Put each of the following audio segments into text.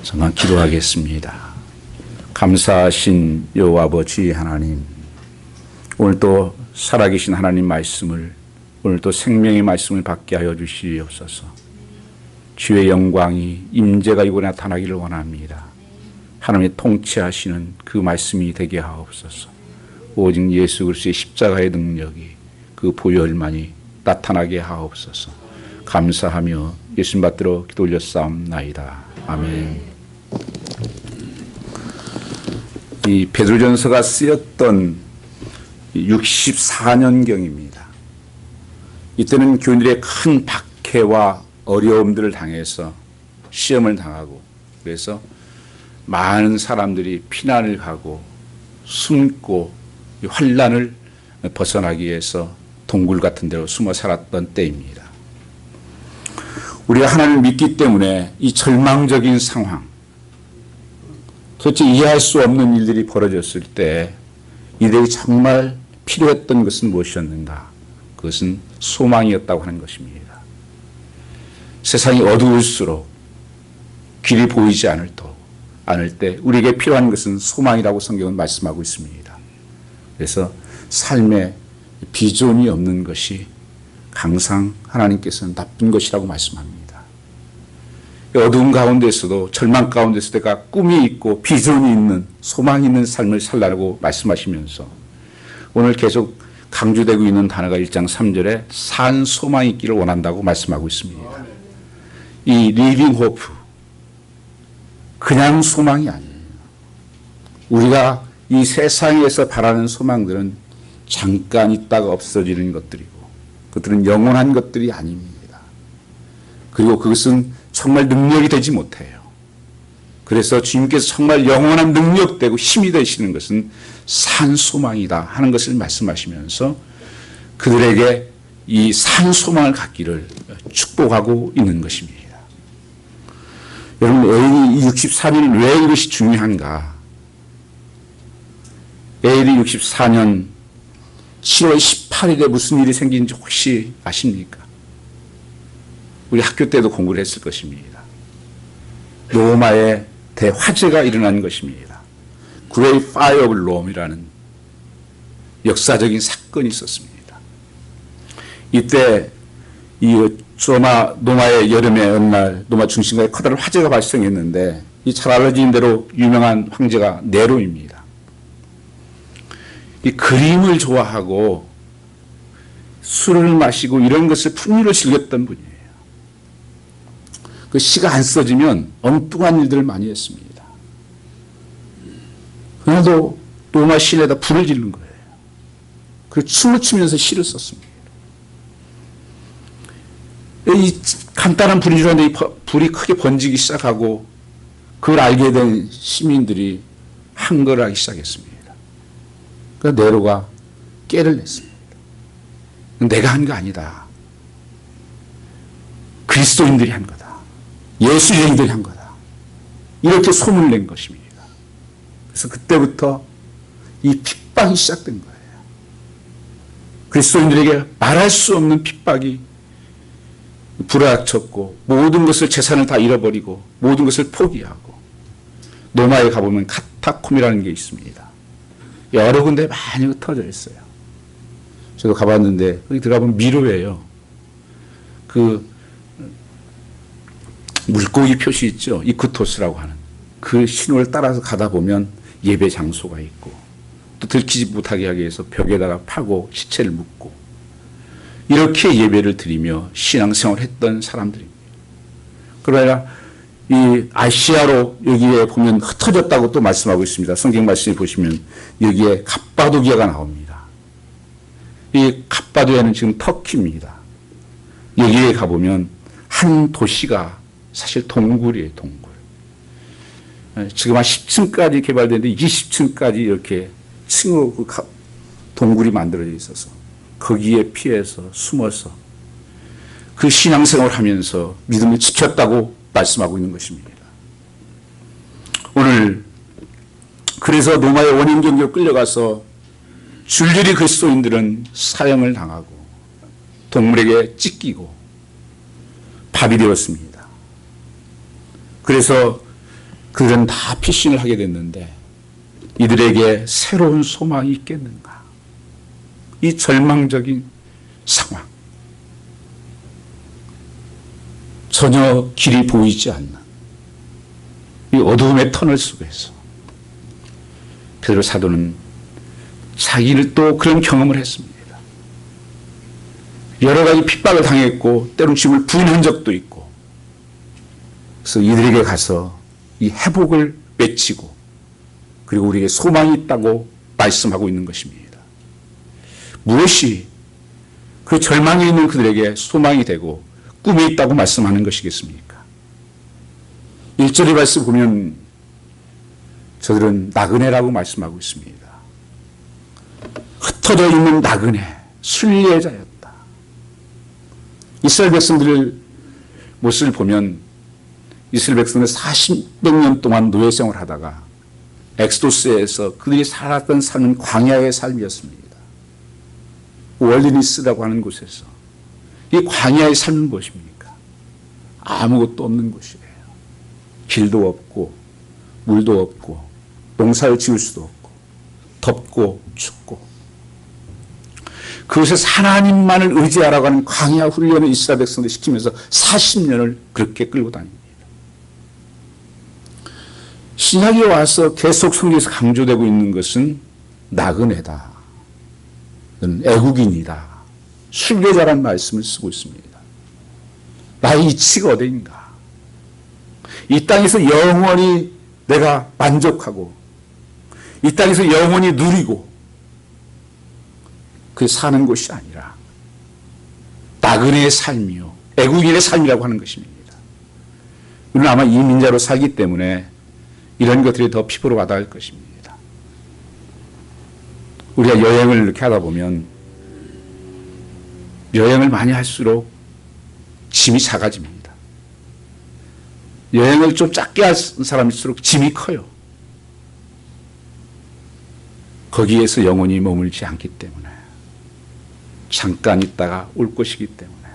잠깐 기도하겠습니다. 감사하신 여호와 아버지 하나님, 오늘도 살아계신 하나님 말씀을, 오늘도 생명의 말씀을 받게 하여 주시옵소서. 주의 영광이 임재가 이곳에 나타나기를 원합니다. 하나님의 통치하시는 그 말씀이 되게 하옵소서. 오직 예수 그리스도의 십자가의 능력이 그 보혈만이 나타나게 하옵소서. 감사하며 예수님 받들어 기도 올렸사옵나이다. 아멘. 이 베드로전서가 쓰였던 64년경입니다. 이때는 교인들의 큰 박해와 어려움들을 당해서 시험을 당하고, 그래서 많은 사람들이 피난을 가고 숨고 환난을 벗어나기 위해서 동굴 같은 데로 숨어 살았던 때입니다. 우리가 하나님을 믿기 때문에 이 절망적인 상황, 도대체 이해할 수 없는 일들이 벌어졌을 때 이들이 정말 필요했던 것은 무엇이었는가? 그것은 소망이었다고 하는 것입니다. 세상이 어두울수록 길이 보이지 않을 때 우리에게 필요한 것은 소망이라고 성경은 말씀하고 있습니다. 그래서 삶에 비전이 없는 것이 항상 하나님께서는 나쁜 것이라고 말씀합니다. 어두운 가운데서도, 절망 가운데서도 내가 꿈이 있고 비전이 있는, 소망이 있는 삶을 살라고 말씀하시면서 오늘 계속 강조되고 있는 단어가 1장 3절에 산 소망이 있기를 원한다고 말씀하고 있습니다. 이 리빙 호프, 그냥 소망이 아니에요. 우리가 이 세상에서 바라는 소망들은 잠깐 있다가 없어지는 것들이고, 그것들은 영원한 것들이 아닙니다. 그리고 그것은 정말 능력이 되지 못해요. 그래서 주님께서 정말 영원한 능력되고 힘이 되시는 것은 산 소망이다 하는 것을 말씀하시면서 그들에게 이 산 소망을 갖기를 축복하고 있는 것입니다. 여러분, AD 64년은 왜 이것이 중요한가? AD 64년 7월 18일에 무슨 일이 생긴지 혹시 아십니까? 우리 학교 때도 공부를 했을 것입니다. 로마에 대화재가 일어난 것입니다. Great Fire of Rome이라는 역사적인 사건이 있었습니다. 이때 이 로마의 여름의 어느 날 로마 중심가에 커다란 화재가 발생했는데, 이 잘 알려진 대로 유명한 황제가 네로입니다. 이 그림을 좋아하고 술을 마시고 이런 것을 풍류를 즐겼던 분이에요. 그 시가 안 써지면 엉뚱한 일들을 많이 했습니다. 그날도 로마 시내에다 불을 지른 거예요. 그리고 춤을 추면서 시를 썼습니다. 이 간단한 불인 줄 알았는데 이 불이 크게 번지기 시작하고, 그걸 알게 된 시민들이 항거를 하기 시작했습니다. 그러니까 네로가 깨를 냈습니다. 내가 한 거 아니다. 그리스도인들이 한 거다. 예수인들이 한 거다. 이렇게 소문을 낸 것입니다. 그래서 그때부터 이 핍박이 시작된 거예요. 그리스도인들에게 말할 수 없는 핍박이 불어닥쳤고, 모든 것을, 재산을 다 잃어버리고 모든 것을 포기하고, 로마에 가보면 카타콤이라는 게 있습니다. 여러 군데 많이 흩어져 있어요. 저도 가봤는데 거기 들어가보면 미로예요. 그 물고기 표시 있죠. 이쿠토스라고 하는 그 신호를 따라서 가다 보면 예배 장소가 있고, 또 들키지 못하게 하기 위해서 벽에다가 파고 시체를 묻고, 이렇게 예배를 드리며 신앙생활을 했던 사람들입니다. 그러나 이 아시아로 여기에 보면 흩어졌다고 또 말씀하고 있습니다. 성경 말씀을 보시면 여기에 갑바도기아가 나옵니다. 이 갑바도기아는 지금 터키입니다. 여기에 가보면 한 도시가 사실 동굴이에요, 동굴. 지금 한 10층까지 개발되는데 20층까지 이렇게 층으로 그 동굴이 만들어져 있어서 거기에 피해서 숨어서 그 신앙생활을 하면서 믿음을 지켰다고 말씀하고 있는 것입니다. 오늘 그래서 로마의 원인 경기로 끌려가서 줄줄이 그리스도인들은 사형을 당하고 동물에게 찢기고 밥이 되었습니다. 그래서 그들은 다 피신을 하게 됐는데 이들에게 새로운 소망이 있겠는가? 이 절망적인 상황, 전혀 길이 보이지 않는 이 어두움의 터널 속에서 베드로 사도는 자기를 또 그런 경험을 했습니다. 여러 가지 핍박을 당했고 때론 주님을 부인한 적도 있고, 그래서 이들에게 가서 이 회복을 외치고 그리고 우리에게 소망이 있다고 말씀하고 있는 것입니다. 무엇이 그 절망에 있는 그들에게 소망이 되고 꿈이 있다고 말씀하는 것이겠습니까? 1절의 말씀 보면 저들은 나그네라고 말씀하고 있습니다. 흩어져 있는 나그네, 순례자였다. 이스라엘 백성들의 모습을 보면 이스라엘 백성들 40몇 년 동안 노예 생활을 하다가 엑소도스에서 그들이 살았던 삶은 광야의 삶이었습니다. 월드니스라고 하는 곳에서 이 광야의 삶은 무엇입니까? 아무것도 없는 곳이에요. 길도 없고 물도 없고 농사를 지을 수도 없고 덥고 춥고 그곳에서 하나님만을 의지하라고 하는 광야 훈련을 이스라엘 백성들 시키면서 40년을 그렇게 끌고 다닙니다. 신약에 와서 계속 성경에서 강조되고 있는 것은 나그네다, 애국인이다, 순례자라는 말씀을 쓰고 있습니다. 나의 이치가 어디인가? 이 땅에서 영원히 내가 만족하고 이 땅에서 영원히 누리고 그 사는 곳이 아니라 나그네의 삶이요, 애국인의 삶이라고 하는 것입니다. 우리는 아마 이민자로 살기 때문에 이런 것들이 더 피부로 와닿을 것입니다. 우리가 여행을 이렇게 하다 보면 여행을 많이 할수록 짐이 작아집니다. 여행을 좀 작게 한 사람일수록 짐이 커요. 거기에서 영원히 머물지 않기 때문에, 잠깐 있다가 올 것이기 때문에,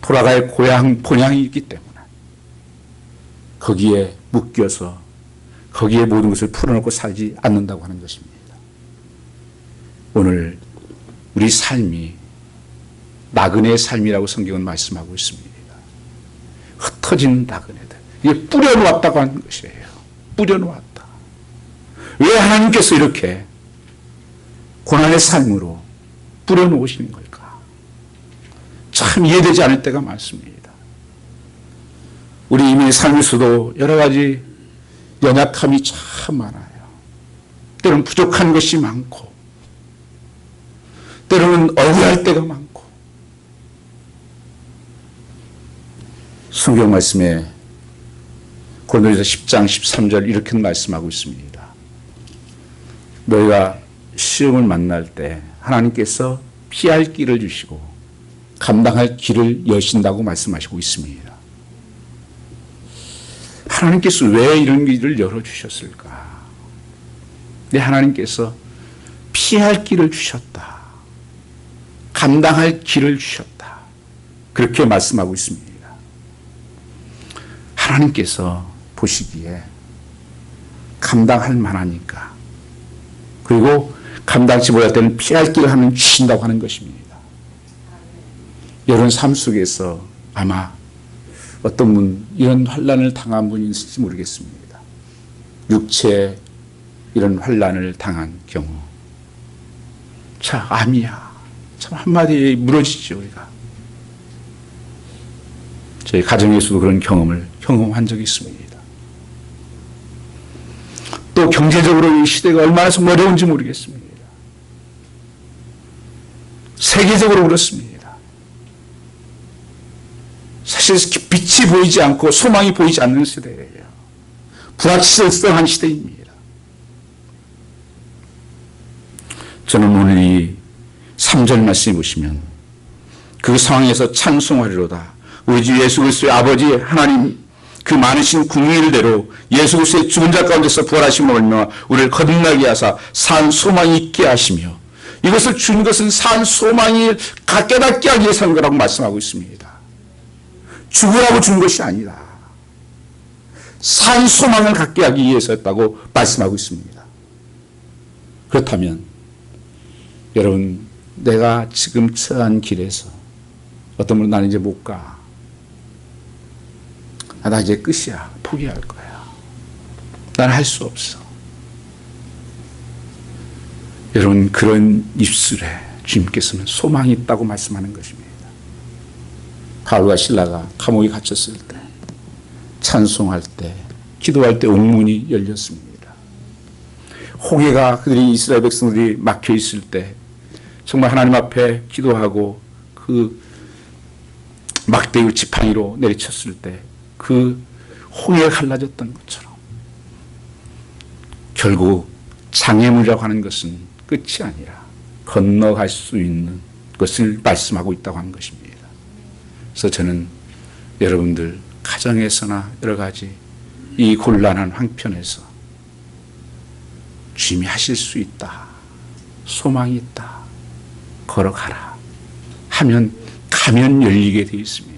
돌아갈 본향이 있기 때문에 거기에 묶여서 거기에 모든 것을 풀어놓고 살지 않는다고 하는 것입니다. 오늘 우리 삶이 나그네의 삶이라고 성경은 말씀하고 있습니다. 흩어진 나그네들, 이게 뿌려놓았다고 하는 것이에요. 뿌려놓았다. 왜 하나님께서 이렇게 고난의 삶으로 뿌려놓으시는 걸까? 참 이해되지 않을 때가 많습니다. 우리 이민의 삶에서도 여러 가지 연약함이 참 많아요. 때로는 부족한 것이 많고, 때로는 억울할 때가 많고, 성경 말씀에 고린도전서 10장 13절 이렇게 말씀하고 있습니다. 너희가 시험을 만날 때 하나님께서 피할 길을 주시고 감당할 길을 여신다고 말씀하시고 있습니다. 하나님께서 왜 이런 길을 열어주셨을까? 네, 하나님께서 피할 길을 주셨다. 감당할 길을 주셨다. 그렇게 말씀하고 있습니다. 하나님께서 보시기에 감당할 만하니까, 그리고 감당치 못할 때는 피할 길을 하면 주신다고 하는 것입니다. 여러분 삶 속에서 아마 어떤 분 이런 환난을 당한 분이 있을지 모르겠습니다. 육체에 이런 환난을 당한 경우, 자, 암이야. 참 한마디에 무너지죠, 우리가. 저희 가정에서도 그런 경험한 적이 있습니다. 또 경제적으로 이 시대가 얼마나 좀 어려운지 모르겠습니다. 세계적으로 그렇습니다. 사실 빛이 보이지 않고 소망이 보이지 않는 시대예요. 불확실성한 시대입니다. 저는 오늘 이 3절 말씀에 보시면 그 상황에서 찬송하리로다. 우리 주 예수 그리스도의 아버지 하나님 그 많으신 궁일대로 예수 그리스도의 죽은 자 가운데서 부활하심을 얼마 우리를 거듭나게 하사 산 소망이 있게 하시며, 이것을 준 것은 산 소망이 깨닫게 하기 위해서 한 거라고 말씀하고 있습니다. 죽으라고 준 것이 아니라 산 소망을 갖게 하기 위해서였다고 말씀하고 있습니다. 그렇다면 여러분, 내가 지금 처한 길에서 어떤 분은 나는 이제 못 가. 나 이제 끝이야. 포기할 거야. 난 할 수 없어. 여러분, 그런 입술에 주님께서는 소망이 있다고 말씀하는 것입니다. 바울과 실라가 감옥에 갇혔을 때, 찬송할 때, 기도할 때 옥문이 열렸습니다. 홍해가 그들이 이스라엘 백성들이 막혀 있을 때 정말 하나님 앞에 기도하고 그 막대기 지팡이로 내리쳤을 때 그 홍해가 갈라졌던 것처럼 결국 장애물이라고 하는 것은 끝이 아니라 건너갈 수 있는 것을 말씀하고 있다고 하는 것입니다. 그래서 저는 여러분들 가정에서나 여러 가지 이 곤란한 황편에서 주님이 하실 수 있다. 소망이 있다. 걸어가라. 하면 가면 열리게 되어 있습니다.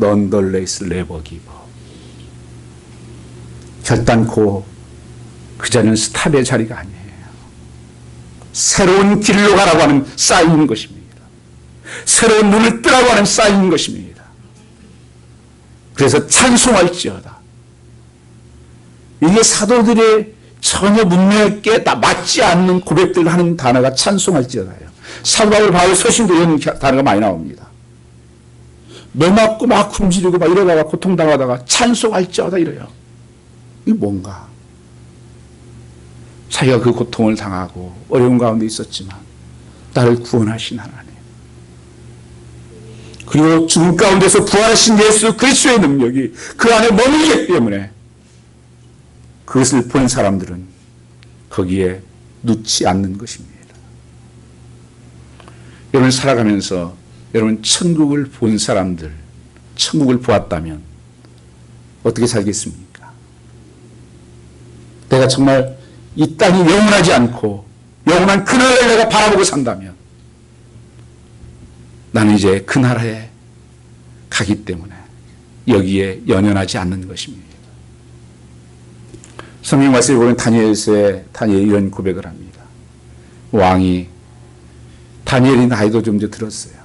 Nonetheless never give up. 결단코 그 자리는 스탑의 자리가 아니에요. 새로운 길로 가라고 하는 사인인 것입니다. 새로운 눈을 뜨라고 하는 사인인 것입니다. 그래서 찬송할지어다. 이게 사도들의 전혀 문맥에 맞지 않는 고백들을 하는 단어가 찬송할지어다예요. 사도 바울 서신도 이런 단어가 많이 나옵니다. 매맞고 막 굶주리고 막 이러다가 고통당하다가 찬송할지어다 이래요. 이게 뭔가? 자기가 그 고통을 당하고 어려운 가운데 있었지만 나를 구원하신 하나님, 그리고 죽음 가운데서 부활하신 예수 그리스도의 능력이 그 안에 머물기 때문에 그것을 본 사람들은 거기에 놓지 않는 것입니다. 여러분 살아가면서 여러분 천국을 본 사람들, 천국을 보았다면 어떻게 살겠습니까? 내가 정말 이 땅이 영원하지 않고 영원한 그 나라를 내가 바라보고 산다면 나는 이제 그 나라에 가기 때문에 여기에 연연하지 않는 것입니다. 성경 말씀에 보면 다니엘이 이런 고백을 합니다. 왕이 다니엘이 나이도 좀 들었어요.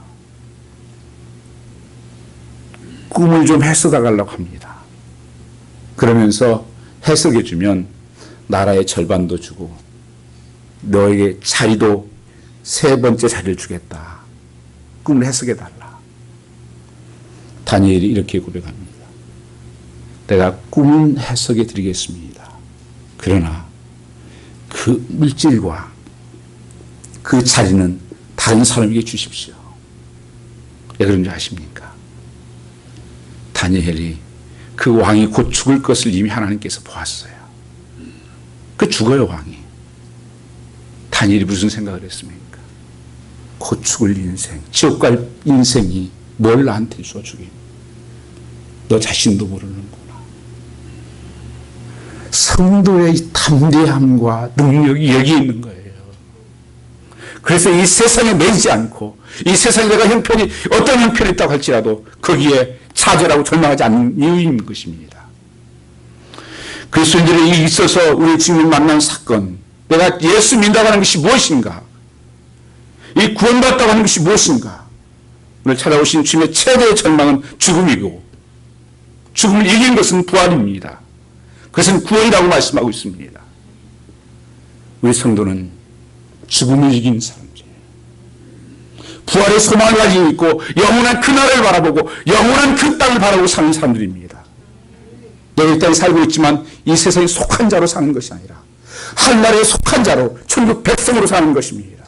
꿈을 좀 해석해 가려고 합니다. 그러면서 해석해 주면 나라의 절반도 주고 너에게 자리도 세 번째 자리를 주겠다. 꿈을 해석해 달라. 다니엘이 이렇게 고백합니다. 내가 꿈은 해석해 드리겠습니다. 그러나 그 물질과 그 자리는 다른 사람에게 주십시오. 왜 그런지 아십니까? 다니엘이 그 왕이 곧 죽을 것을 이미 하나님께서 보았어요. 그 죽어요, 왕이. 다니엘이 무슨 생각을 했습니까? 곧 죽을 인생, 지옥 갈 인생이 뭘 나한테 줘 주긴. 너 자신도 모르는구나. 성도의 담대함과 능력이 여기에 있는 거예요. 그래서 이 세상에 매이지 않고 이 세상에 내가 어떤 형편이 있다고 할지라도 거기에 차별하고 절망하지 않는 이유인 것입니다. 그리스도인들이 있어서 우리 주님을 만난 사건, 내가 예수 믿는다고 하는 것이 무엇인가? 이 구원받다고 하는 것이 무엇인가? 오늘 찾아오신 주님의 최대의 절망은 죽음이고 죽음을 이긴 것은 부활입니다. 그것은 구원이라고 말씀하고 있습니다. 우리 성도는 죽음을 이긴 사람이에요. 부활의 소망을 가지고 있고 영원한 그 나라를 바라보고 영원한 그 땅을 바라보고 사는 사람들입니다. 내가 이 땅에 살고 있지만 이 세상에 속한 자로 사는 것이 아니라 하늘나라에 속한 자로 천국 백성으로 사는 것입니다.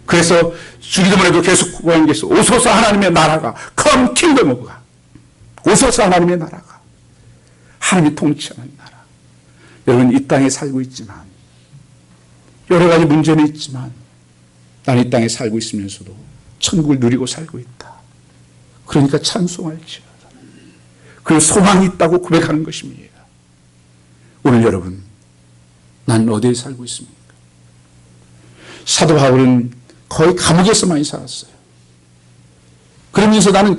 그래서 주기도문에도 계속 구하는 게 있어. 오소서 하나님의 나라가 Come Kingdom of God. 오소서 하나님의 나라가 하나님이 통치하는 나라. 여러분 이 땅에 살고 있지만 여러 가지 문제는 있지만 나는 이 땅에 살고 있으면서도 천국을 누리고 살고 있다. 그러니까 찬송할지어다. 그 소망이 있다고 고백하는 것입니다. 오늘 여러분, 난 어디에 살고 있습니까? 사도 바울은 거의 감옥에서 많이 살았어요. 그러면서 나는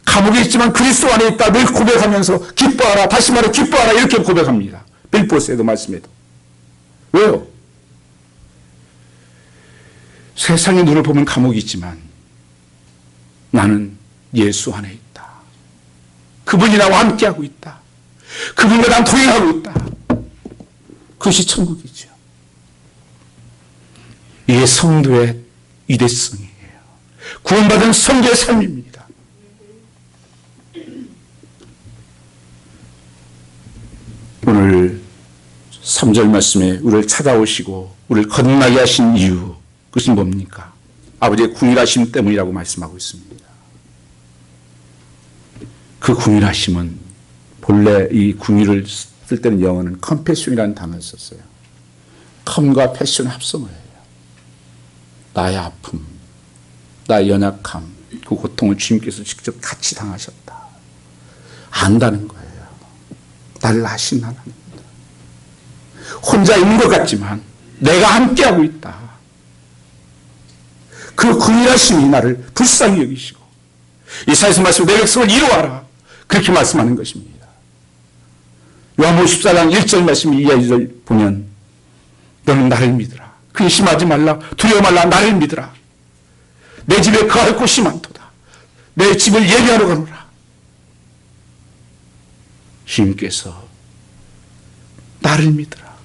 감옥에 있지만 그리스도 안에 있다 늘 고백하면서 기뻐하라, 다시 말해 기뻐하라 이렇게 고백합니다. 빌보스에도 말씀해도. 왜요? 세상의 눈을 보면 감옥이 있지만 나는 예수 안에 있다. 그분이 나와 함께하고 있다. 그분과 난 동행하고 있다. 그것이 천국이죠. 이게 성도의 위대성이에요. 구원받은 성도의 삶입니다. 오늘 3절 말씀에 우리를 찾아오시고 우리를 거듭나게 하신 이유, 그것은 뭡니까? 아버지의 궁일하심 때문이라고 말씀하고 있습니다. 그 궁일하심은 본래 이 궁일을 쓸 때는 영어는 컴패션이라는 단어를 썼어요. 컴과 패션 합성어예요. 나의 아픔, 나의 연약함, 그 고통을 주님께서 직접 같이 당하셨다. 안다는 거예요. 나를 아신 하나님입니다. 혼자 있는 것 같지만 내가 함께하고 있다. 그 궁일하심이 나를 불쌍히 여기시고 이사야서 말씀 내 백성을 이루어라. 그렇게 말씀하는 것입니다. 요한복음 14장 1절 말씀 2절 보면 너는 나를 믿으라. 근심하지 말라. 두려워 말라. 나를 믿으라. 내 집에 거할 곳이 많도다. 내 집을 예비하러 가노라. 주님께서 나를 믿으라.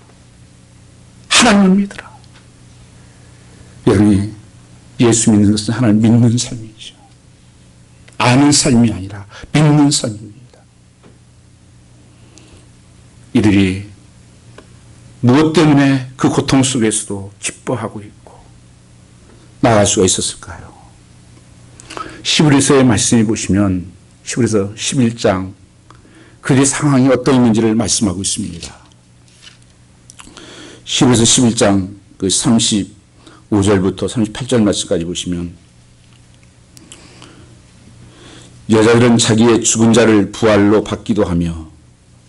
하나님을 믿으라. 여러분이 예수 믿는 것은 하나님 믿는 삶이죠. 아는 삶이 아니라 믿는 삶입니다. 이들이 무엇 때문에 그 고통 속에서도 기뻐하고 있고 나아갈 수가 있었을까요? 히브리서의 말씀을 보시면 히브리서 11장 그들의 상황이 어떠했는지를 말씀하고 있습니다. 히브리서 11장 그 35절부터 38절 말씀까지 보시면 여자들은 자기의 죽은 자를 부활로 받기도 하며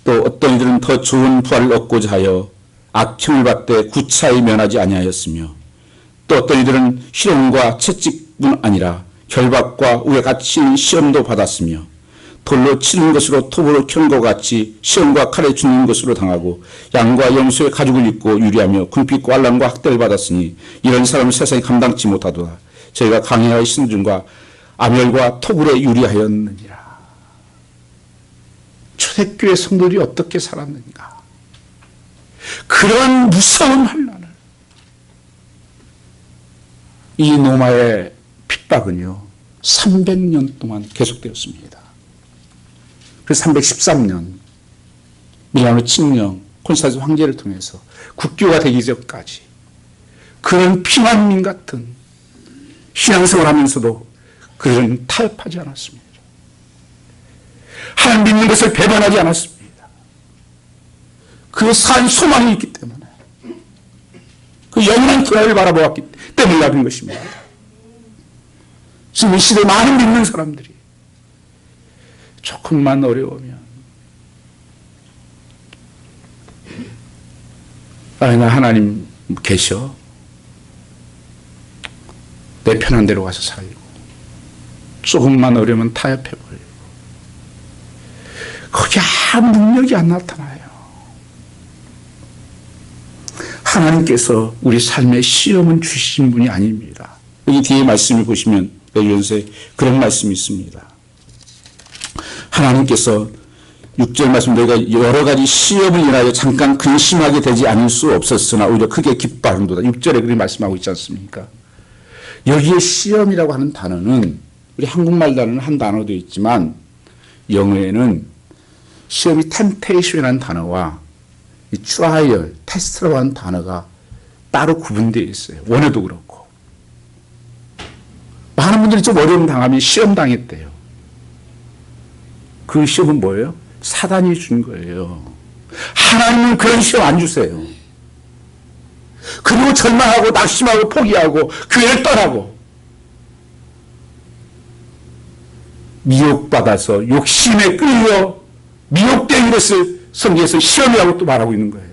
또 어떤 이들은 더 좋은 부활을 얻고자 하여 악행을 받되 구차히 면하지 아니하였으며 또 어떤 이들은 희롱과 채찍뿐 아니라 결박과 우에 갇히는 시험도 받았으며 돌로 치는 것으로 톱으로 켜는 것 같이 시험과 칼에 죽는 것으로 당하고 양과 염소의 가죽을 입고 유리하며 궁핍과 환난과 학대를 받았으니 이런 사람을 세상에 감당치 못하도다. 저희가 강해하의 신중과 암열과 토굴에 유리하였느니라. 초대교회 성도들이 어떻게 살았는가? 그런 무서운 환난을 이 노마의 핍박은요 300년 동안 계속되었습니다. 그래서 313년 밀라노 칙령 콘스탄스 황제를 통해서 국교가 되기 전까지 그런 피난민 같은 신앙생활을 하면서도 그들은 타협하지 않았습니다. 하나님 믿는 것을 배반하지 않았습니다. 그 산 소망이 있기 때문에 그 영원한 그날을 바라보았기 때문에 나쁜 것입니다. 지금 이 시대에 많은 믿는 사람들이 조금만 어려우면 나 하나님 계셔. 내 편한 대로 가서 살고 조금만 어려우면 타협해버리고 거기 아무 능력이 안 나타나요. 하나님께서 우리 삶에 시험은 주신 분이 아닙니다. 여기 뒤에 말씀을 보시면 레위기서에 그런 말씀이 있습니다. 하나님께서 6절 말씀 너희가 여러 가지 시험을 인하여 잠깐 근심하게 되지 않을 수 없었으나 오히려 크게 기뻐하는도다. 6절에 그렇게 말씀하고 있지 않습니까? 여기에 시험이라고 하는 단어는 우리 한국말 단어는 한 단어도 있지만 영어에는 시험이 temptation이라는 단어와 이 trial, test라고 하는 단어가 따로 구분되어 있어요. 원어도 그렇고. 많은 분들이 좀 어려움 당하면 시험 당했대요. 그 시험은 뭐예요? 사단이 준 거예요. 하나님은 그런 시험 안 주세요. 그리고 절망하고 낙심하고 포기하고 교회를 떠나고 미혹받아서 욕심에 끌려 미혹된 것을 성경에서 시험이라고 또 말하고 있는 거예요.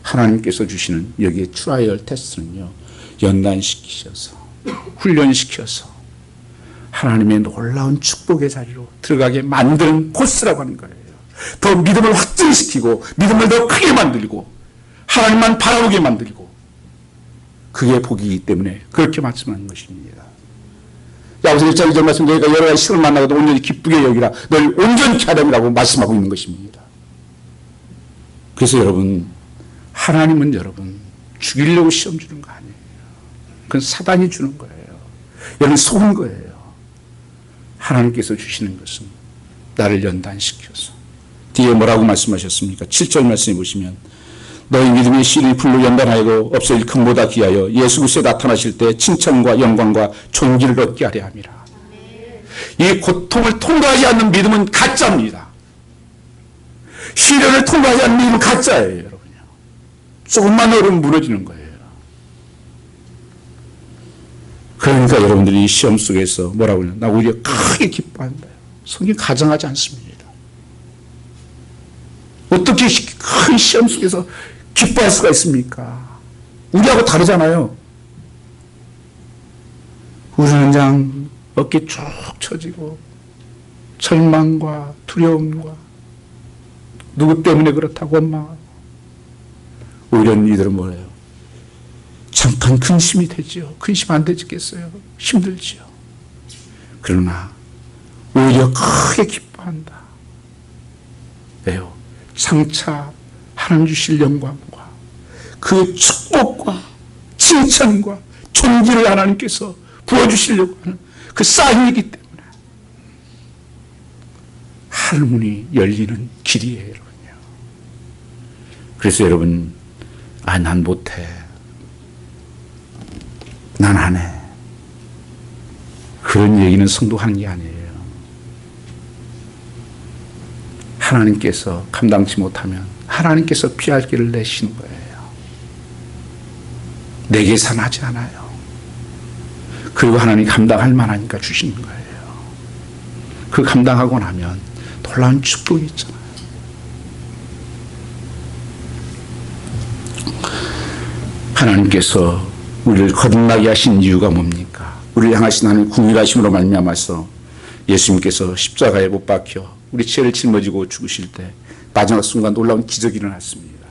하나님께서 주시는 여기에 트라이얼 테스트는요 연단시키셔서 훈련시켜서 하나님의 놀라운 축복의 자리로 들어가게 만드는 코스라고 하는 거예요. 더 믿음을 확증시키고 믿음을 더 크게 만들고 하나님만 바라보게 만들고, 그게 복이기 때문에 그렇게 말씀하는 것입니다. 야고보서 1장 2절 말씀, 너희가 여러 가지 시험을 만나고도 온전히 기쁘게 여기라, 너희를 온전케 하렴이라고 말씀하고 있는 것입니다. 그래서 여러분, 하나님은 여러분 죽이려고 시험 주는 거 아니에요. 그건 사단이 주는 거예요. 여러분 속은 거예요. 하나님께서 주시는 것은 나를 연단시켜서, 뒤에 뭐라고 말씀하셨습니까? 7절 말씀해 보시면, 너희 믿음의 씨를 불로 연단하고 없어 일큼보다 귀하여 예수 그리스도에 나타나실 때 칭찬과 영광과 존귀를 얻게 하려 함이라. 이 고통을 통과하지 않는 믿음은 가짜입니다. 시련을 통과하지 않는 믿음은 가짜예요, 여러분요. 조금만 어려우면 무너지는 거예요. 그러니까 여러분들이 이 시험 속에서 뭐라고 하냐, 나 오히려 크게 기뻐한다. 성경 가정하지 않습니다. 어떻게 큰 시험 속에서 기뻐할 수가 있습니까? 우리하고 다르잖아요. 우리는 그냥 어깨 쭉 처지고 절망과 두려움과 누구 때문에 그렇다고 원망하고, 오히려 이들은 뭐래요? 잠깐 근심이 되지요. 근심 안 되겠어요? 힘들지요. 그러나 오히려 크게 기뻐한다. 왜요? 장차 하나님 주실 영광과 그 축복과 칭찬과 존귀를 하나님께서 부어주시려고 하는 그 사인이기 때문에 하늘문이 열리는 길이에요, 여러분요. 그래서 여러분, 난 못해, 난 안 해, 그런 얘기는 성도하는 게 아니에요. 하나님께서 감당치 못하면 하나님께서 피할 길을 내시는 거예요. 내 계산하지 않아요. 그리고 하나님이 감당할 만하니까 주시는 거예요. 그 감당하고 나면 놀라운 축복이 있잖아요. 하나님께서 우리를 거듭나게 하신 이유가 뭡니까? 우리를 향하신 하나님의 궁일하심으로 말미암아서 예수님께서 십자가에 못 박혀 우리 죄를 짊어지고 죽으실 때 마지막 순간 놀라운 기적이 일어났습니다.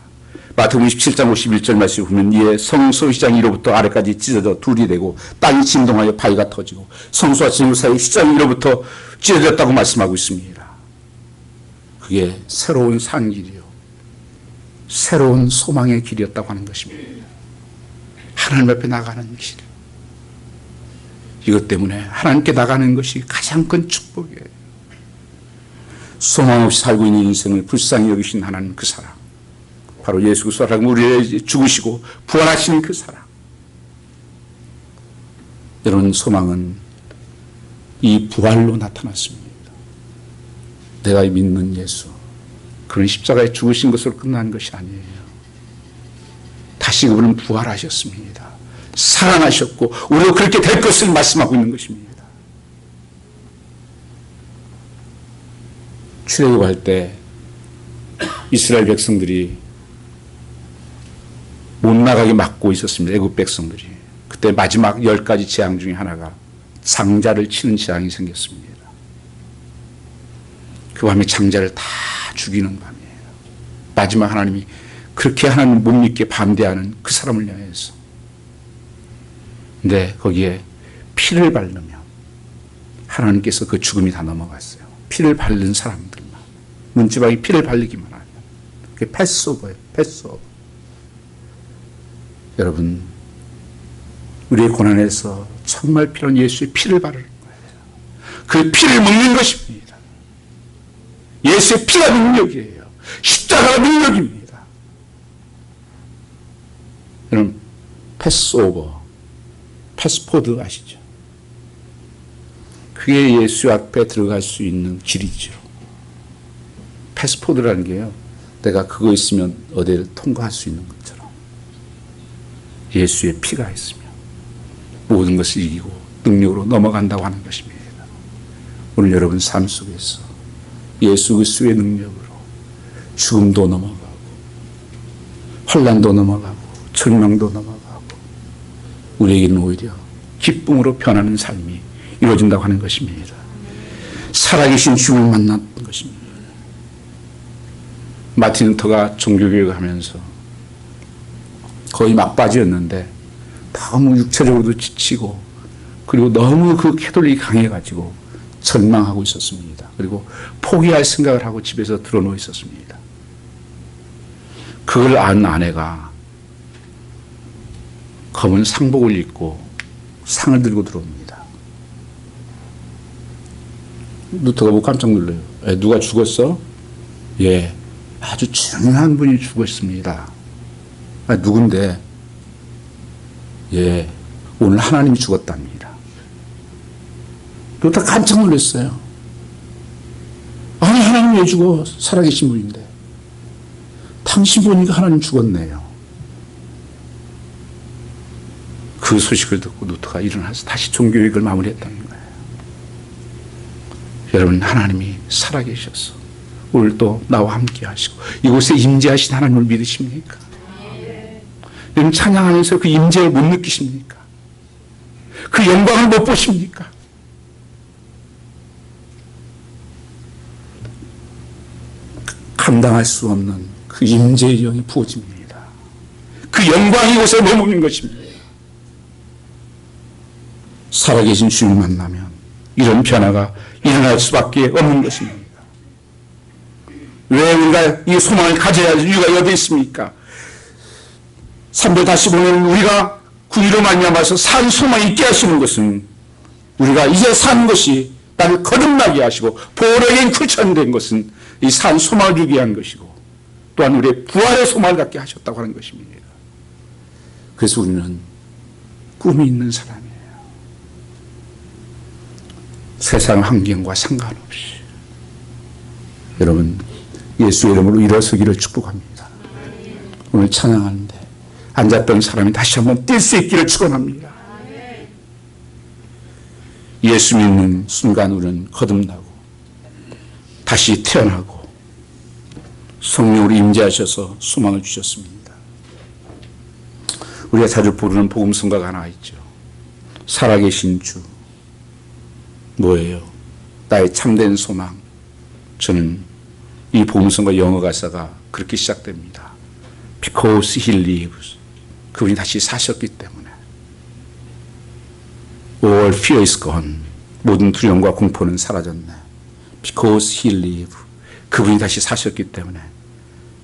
마태복음 27장 51절 말씀을 보면, 이에 성소 휘장이 위로부터 아래까지 찢어져 둘이 되고 땅이 진동하여 바위가 터지고 성소와 진흙 사이 휘장이 위로부터 찢어졌다고 말씀하고 있습니다. 그게 새로운 산 길이요, 새로운 소망의 길이었다고 하는 것입니다. 하나님 앞에 나가는 길. 이것 때문에 하나님께 나가는 것이 가장 큰 축복이에요. 소망 없이 살고 있는 인생을 불쌍히 여기신 하나님, 그 사랑, 바로 예수 그리스도라고 우리를 죽으시고 부활하시는 그 사랑. 여러분, 소망은 이 부활로 나타났습니다. 내가 믿는 예수, 그런 십자가에 죽으신 것으로 끝난 것이 아니에요. 다시 그분은 부활하셨습니다. 살아나셨고 우리도 그렇게 될 것을 말씀하고 있는 것입니다. 출애굽할 때 이스라엘 백성들이 못 나가게 막고 있었습니다. 애굽 백성들이. 그때 마지막 10가지 재앙 중에 하나가 장자를 치는 재앙이 생겼습니다. 그 밤에 장자를 다 죽이는 밤이에요. 마지막 하나님이 그렇게 하나님 못 믿게 반대하는 그 사람을 향해서. 근데 거기에 피를 바르면 하나님께서 그 죽음이 다 넘어갔어요. 피를 바른 사람들만, 문지방에 피를 바르기만 하면. 그게 패스오버예요. 패스오버. 여러분, 우리의 고난에서 정말 필요한 예수의 피를 바르는 거예요. 그 피를 먹는 것입니다. 예수의 피가 능력이에요. 십자가가 능력입니다. 여러분, 패스오버, 패스포드 아시죠? 그게 예수 앞에 들어갈 수 있는 길이죠. 패스포드라는 게요, 내가 그거 있으면 어디를 통과할 수 있는 것처럼 예수의 피가 있으면 모든 것을 이기고 능력으로 넘어간다고 하는 것입니다. 오늘 여러분 삶 속에서 예수 그리스도의 능력으로 죽음도 넘어가고 혼란도 넘어가고 절망도 넘어가고 우리에게는 오히려 기쁨으로 변하는 삶이 이루어진다고 하는 것입니다. 살아계신 주님을 만났던 것입니다. 마틴 루터가 종교교육을 하면서 거의 막바지였는데 너무 육체적으로도 지치고 그리고 너무 그 캐톨릭이 강해가지고 절망하고 있었습니다. 그리고 포기할 생각을 하고 집에서 드러누워 있었습니다. 그걸 안 아내가 검은 상복을 입고 상을 들고 들어옵니다. 루터가 보고 깜짝 놀라요. 누가 죽었어? 예, 아주 중요한 분이 죽었습니다. 누군데? 예, 오늘 하나님이 죽었답니다. 루터 깜짝 놀랐어요. 아니, 하나님 왜 죽어? 살아계신 분인데. 당신 보니까 하나님 죽었네요. 그 소식을 듣고 루터가 일어나서 다시 종교육을 마무리했다는 거예요. 여러분, 하나님이 살아계셔서 오늘 또 나와 함께 하시고 이곳에 임재하신 하나님을 믿으십니까? 여러분, 찬양하면서 그 임재를 못 느끼십니까? 그 영광을 못 보십니까? 감당할 수 없는 그 임재의 영이 부어집니다. 그 영광이 이곳에 머무는 것입니다. 살아계신 주님을 만나면 이런 변화가 일어날 수밖에 없는 것입니다. 왜 우리가 이 소망을 가져야 할 이유가 어디 있습니까? 345년 우리가 구유로 말미암아서 산 소망이 있게 하시는 것은 우리가 이제 사는 것이 나를 거듭나게 하시고 보호력에 굴천된 것은 이 산 소망을 주게 한 것이고 또한 우리의 부활의 소망을 갖게 하셨다고 하는 것입니다. 그래서 우리는 꿈이 있는 사람이에요. 세상 환경과 상관없이 여러분 예수의 이름으로 일어서기를 축복합니다. 오늘 찬양하는데 앉았던 사람이 다시 한번 뛸 수 있기를 축원합니다. 예수 믿는 순간 우리는 거듭나고 다시 태어나고 성령으로 임재하셔서 소망을 주셨습니다. 우리가 자주 부르는 복음성가가 하나 있죠. 살아계신 주. 뭐예요? 나의 참된 소망. 저는 이 복음성가 영어 가사가 그렇게 시작됩니다. Because he lives. 그분이 다시 사셨기 때문에. All fear is gone. 모든 두려움과 공포는 사라졌네. Because he lives. 그분이 다시 사셨기 때문에.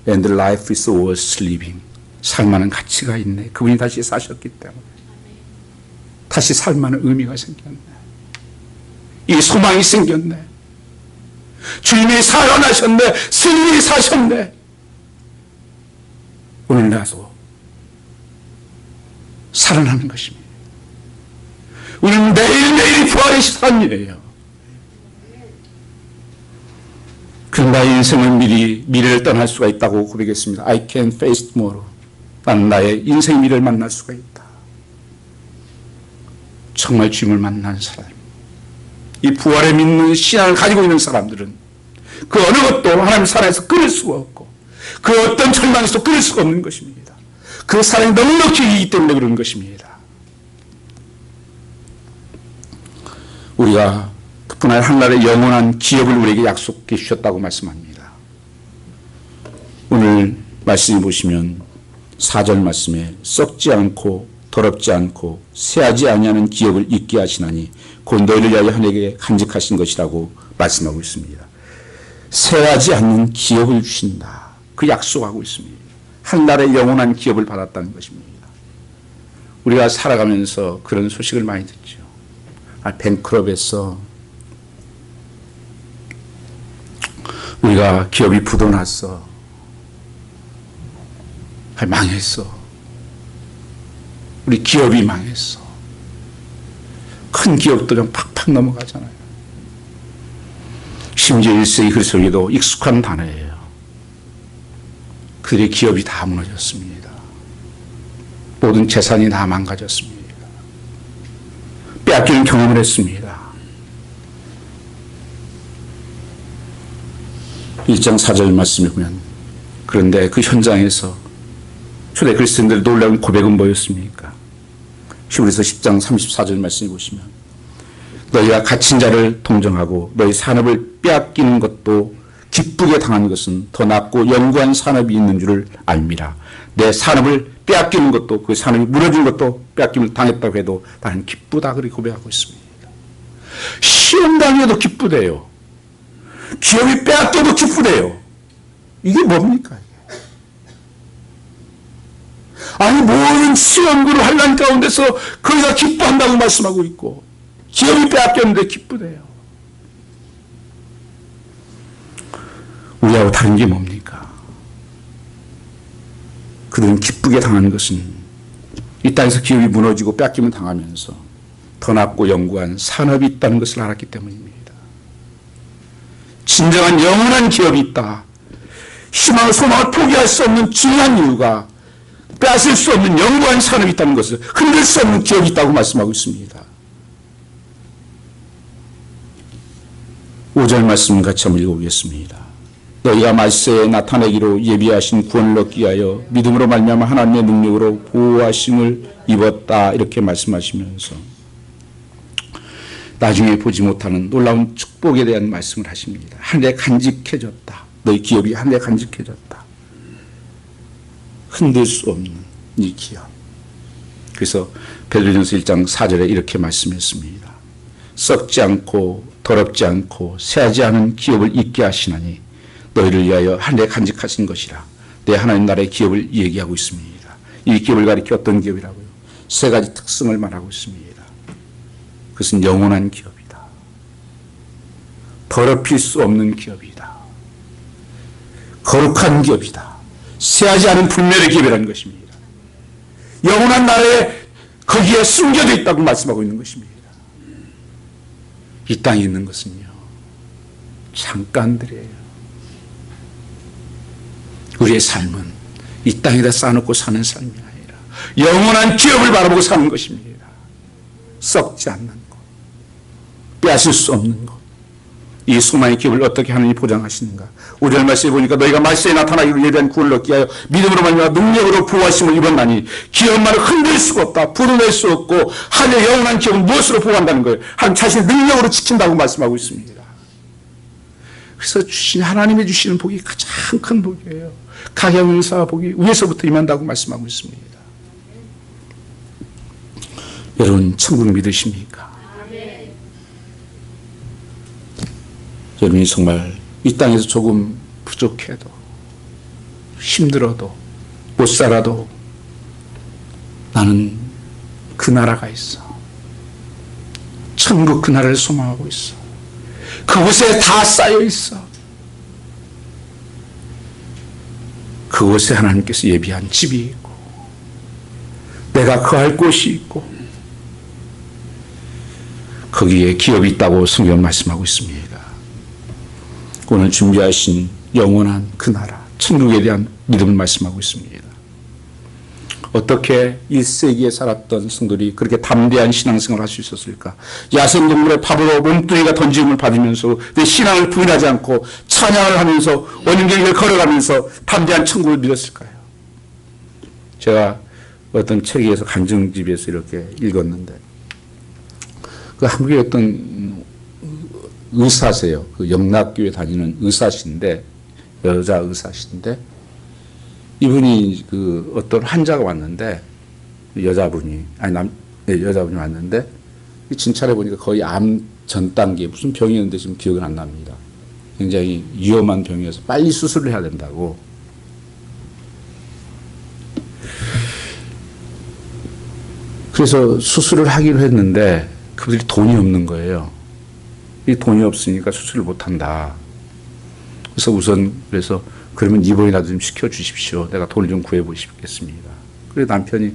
And life is worth living. 살만한 가치가 있네. 그분이 다시 사셨기 때문에. 다시 살만한 의미가 생겼네. 이 소망이 생겼네. 주님이 살아나셨네. 승리히 사셨네. 오늘 나도 살아나는 것입니다. 우리는 매일매일이 부활의 삶이에요. 그럼 나의 인생은 미래를 떠날 수가 있다고 고백했습니다. I can face tomorrow. 나는 나의 인생 미래를 만날 수가 있다. 정말 주님을 만난 사람, 이 부활에 믿는 신앙을 가지고 있는 사람들은 그 어느 것도 하나님 사랑에서 끊을 수가 없고 그 어떤 절망에서 끊을 수가 없는 것입니다. 그 사랑이 넉넉히 이기 때문에 그런 것입니다. 우리가 그뿐 아니라 하나님의 영원한 기업을 우리에게 약속해 주셨다고 말씀합니다. 오늘 말씀을 보시면 4절 말씀에 썩지 않고 더럽지 않고 쇠하지 아니하는 기업을 잊게 하시나니 곧 너희를 위하여 하나님께 간직하신 것이라고 말씀하고 있습니다. 쇠하지 않는 기업을 주신다. 그 약속하고 있습니다. 하늘의 영원한 기업을 받았다는 것입니다. 우리가 살아가면서 그런 소식을 많이 듣죠. 뱅크럽에서 우리가 기업이 부도났어. 망했어. 우리 기업이 망했어. 큰 기업들은 팍팍 넘어가잖아요. 심지어 1세기 그리스도에도 익숙한 단어예요. 그들의 기업이 다 무너졌습니다. 모든 재산이 다 망가졌습니다. 빼앗기는 경험을 했습니다. 1장 4절 말씀에 보면 그런데 그 현장에서 초대 그리스도인들의 놀라운 고백은 뭐였습니까? 히브리서 10장 34절 말씀해 보시면 너희가 갇힌 자를 동정하고 너희 산업을 빼앗기는 것도 기쁘게 당한 것은 더 낫고 영구한 산업이 있는 줄을 알미라. 내 산업을 빼앗기는 것도, 그 산업이 무너진 것도 빼앗김을 당했다고 해도 나는 기쁘다, 그렇게 고백하고 있습니다. 시험 당해도 기쁘대요. 기업이 빼앗겨도 기쁘대요. 이게 뭡니까? 아니, 모든 시험으로 환난 가운데서 거기가 기뻐한다고 말씀하고 있고, 기업이 빼앗겼는데 기쁘대요. 우리하고 다른 게 뭡니까? 그들은 기쁘게 당하는 것은 이 땅에서 기업이 무너지고 뺏김을 당하면서 더 낫고 영구한 산업이 있다는 것을 알았기 때문입니다. 진정한 영원한 기업이 있다. 희망을, 소망을 포기할 수 없는 중요한 이유가 빼앗을 수 없는 영구한 산업이 있다는 것을, 흔들 수 없는 기업이 있다고 말씀하고 있습니다. 5절 말씀 같이 한번 읽어보겠습니다. 너희가 말세에 나타내기로 예비하신 구원을 얻기 위하여 믿음으로 말미암아 하나님의 능력으로 보호하심을 입었다, 이렇게 말씀하시면서 나중에 보지 못하는 놀라운 축복에 대한 말씀을 하십니다. 하늘에 간직해졌다. 너희 기업이 하늘에 간직해졌다. 흔들 수 없는 이 기업. 그래서 베드로전서 1장 4절에 이렇게 말씀했습니다. 썩지 않고 더럽지 않고 새하지 않은 기업을 있게 하시나니 너희를 위하여 하늘에 간직하신 것이라. 내 하나님 나라의 기업을 얘기하고 있습니다. 이 기업을 가리켜 어떤 기업이라고요? 세 가지 특성을 말하고 있습니다. 그것은 영원한 기업이다. 더럽힐 수 없는 기업이다. 거룩한 기업이다. 새하지 않은 불멸의 기업이라는 것입니다. 영원한 나라에 거기에 숨겨져 있다고 말씀하고 있는 것입니다. 이 땅에 있는 것은요, 잠깐들이에요. 우리의 삶은 이 땅에다 쌓아놓고 사는 삶이 아니라 영원한 기업을 바라보고 사는 것입니다. 썩지 않는 것, 빼앗을 수 없는 것. 이 소망의 기업을 어떻게 하느니 보장하시는가? 5절 말씀에 보니까 너희가 말세에 나타나기로 예비한 구원을 얻기 위하여 믿음으로 말미암아 능력으로 보호하심을 입었나니 기업만을 흔들 수가 없다. 부도낼 수 없고 하늘의 영원한 기업은 무엇으로 보호한다는 거예요? 하나님 자신의 능력으로 지킨다고 말씀하고 있습니다. 그래서 하나님이 주시는 복이 가장 큰 복이에요. 가경영사 복이 위에서부터 임한다고 말씀하고 있습니다. 여러분, 천국 믿으십니까? 여러분이 정말 이 땅에서 조금 부족해도, 힘들어도, 못 살아도 나는 그 나라가 있어. 천국 그 나라를 소망하고 있어. 그곳에 다 쌓여 있어. 그곳에 하나님께서 예비한 집이 있고, 내가 거할 곳이 있고, 거기에 기업이 있다고 성경은 말씀하고 있습니다. 오늘 준비하신 영원한 그 나라, 천국에 대한 믿음을 말씀하고 있습니다. 어떻게 1세기에 살았던 성도들이 그렇게 담대한 신앙생활을 할 수 있었을까? 야생동물의 밥으로 몸뚱이가 던짐을 받으면서 내 신앙을 부인하지 않고 찬양을 하면서 원인경을 걸어가면서 담대한 천국을 믿었을까요? 제가 어떤 책에서 간증집에서 이렇게 읽었는데, 그 한국의 어떤 의사세요. 그 영락교회 다니는 의사신데, 여자 의사신데, 이분이 그 어떤 환자가 왔는데, 여자분이 왔는데, 진찰해 보니까 거의 암 전 단계, 무슨 병이었는데 지금 기억은 안 납니다. 굉장히 위험한 병이어서 빨리 수술을 해야 된다고. 그래서 수술을 하기로 했는데, 그들이 돈이 없는 거예요. 이 돈이 없으니까 수술을 못 한다. 그래서 그러면 입원이라도 좀 시켜주십시오. 내가 돈을 좀 구해보시겠습니다. 그래서 남편이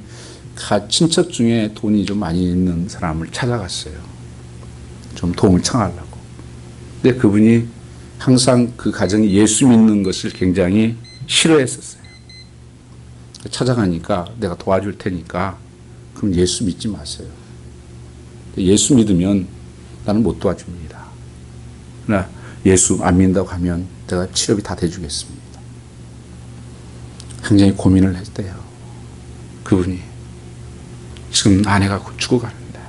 친척 중에 돈이 좀 많이 있는 사람을 찾아갔어요. 좀 도움을 청하려고. 근데 그분이 항상 그 가정이 예수 믿는 것을 굉장히 싫어했었어요. 찾아가니까 내가 도와줄 테니까 그럼 예수 믿지 마세요. 예수 믿으면 나는 못 도와줍니다. 그러나 예수 안 믿는다고 하면 제가 치료비 다 대주겠습니다. 굉장히 고민을 했대요. 그분이 지금 아내가 곧 죽어가는데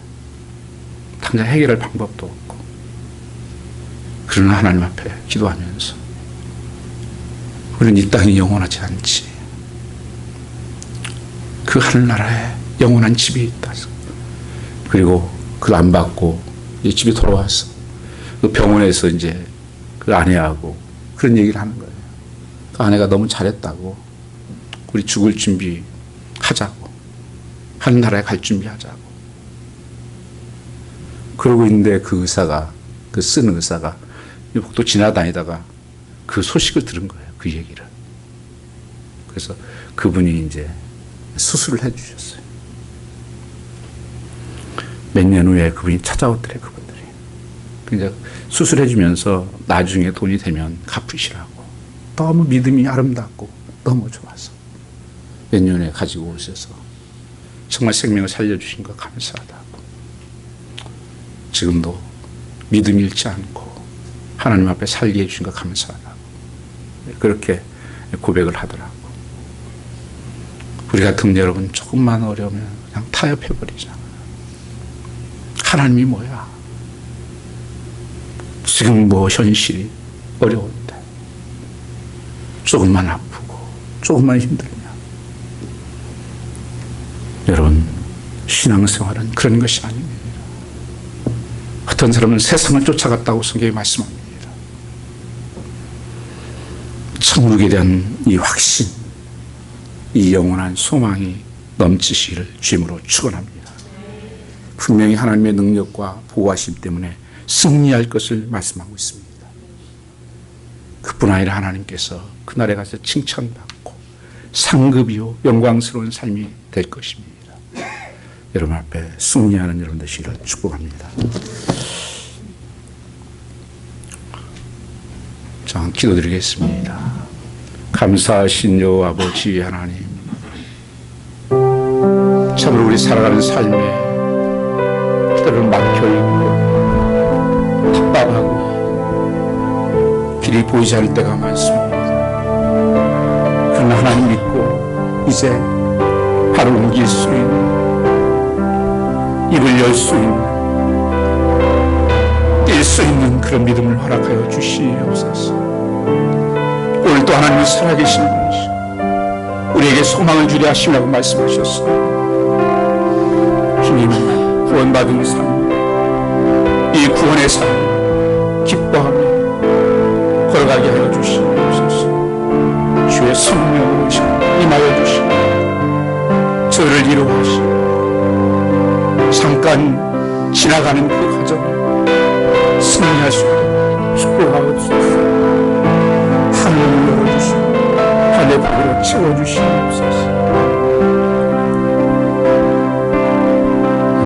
당장 해결할 방법도 없고, 그러나 하나님 앞에 기도하면서 우리는 이 땅이 영원하지 않지, 그 하늘나라에 영원한 집이 있다. 그리고 그걸 안 받고 이 집에 돌아와서 그 병원에서 이제 그 아내하고 그런 얘기를 하는 거예요. 그 아내가 너무 잘했다고, 우리 죽을 준비 하자고, 하늘나라에 갈 준비 하자고. 그러고 있는데 그 의사가, 그 쓴 의사가 또 지나다니다가 그 소식을 들은 거예요. 그 얘기를. 그래서 그분이 이제 수술을 해 주셨어요. 몇 년 후에 그분이 찾아오더래, 그분들이. 이제 수술해 주면서 나중에 돈이 되면 갚으시라고. 너무 믿음이 아름답고 너무 좋아서 몇 년 후에 가지고 오셔서 정말 생명을 살려주신 거 감사하다고. 지금도 믿음 잃지 않고 하나님 앞에 살게 해주신 거 감사하다고. 그렇게 고백을 하더라고. 우리 같은 여러분 조금만 어려우면 그냥 타협해버리잖아. 하나님이 뭐야? 지금 뭐 현실이 어려운데 조금만 아프고 조금만 힘들면, 여러분 신앙생활은 그런 것이 아닙니다. 어떤 사람은 세상을 쫓아갔다고 성경이 말씀합니다. 천국에 대한 이 확신, 이 영원한 소망이 넘치시기를 주님으로 축원합니다. 분명히 하나님의 능력과 보호하심 때문에 승리할 것을 말씀하고 있습니다. 그뿐 아니라 하나님께서 그날에 가서 칭찬받고 상급이요 영광스러운 삶이 될 것입니다. 여러분 앞에 승리하는 여러분 되시기를 축복합니다. 자, 기도드리겠습니다. 감사하신 여호와 아버지 하나님, 참으로 우리 살아가는 삶에 때로는 막혀있고 답답하고 길이 보이지 않을 때가 많습니다. 그러나 하나님 믿고 이제 발을 옮길 수 있는, 입을 열 수 있는, 뛸 수 있는 그런 믿음을 허락하여 주시옵소서. 오늘도 하나님이 살아계신 분이시고 우리에게 소망을 주려 하시라고 말씀하셨어요. 주님, 구원받은 삶, 이 구원의 삶 기뻐하며 걸어가게 하여 주시옵소서. 주의 성령으로 임하여 주시고 저를 이루하시고 잠깐 지나가는 그 과정을 승리할 수 있도록 축복하옵소서. 하늘을 열어주시고 하늘 밖으로 채워주시옵소서.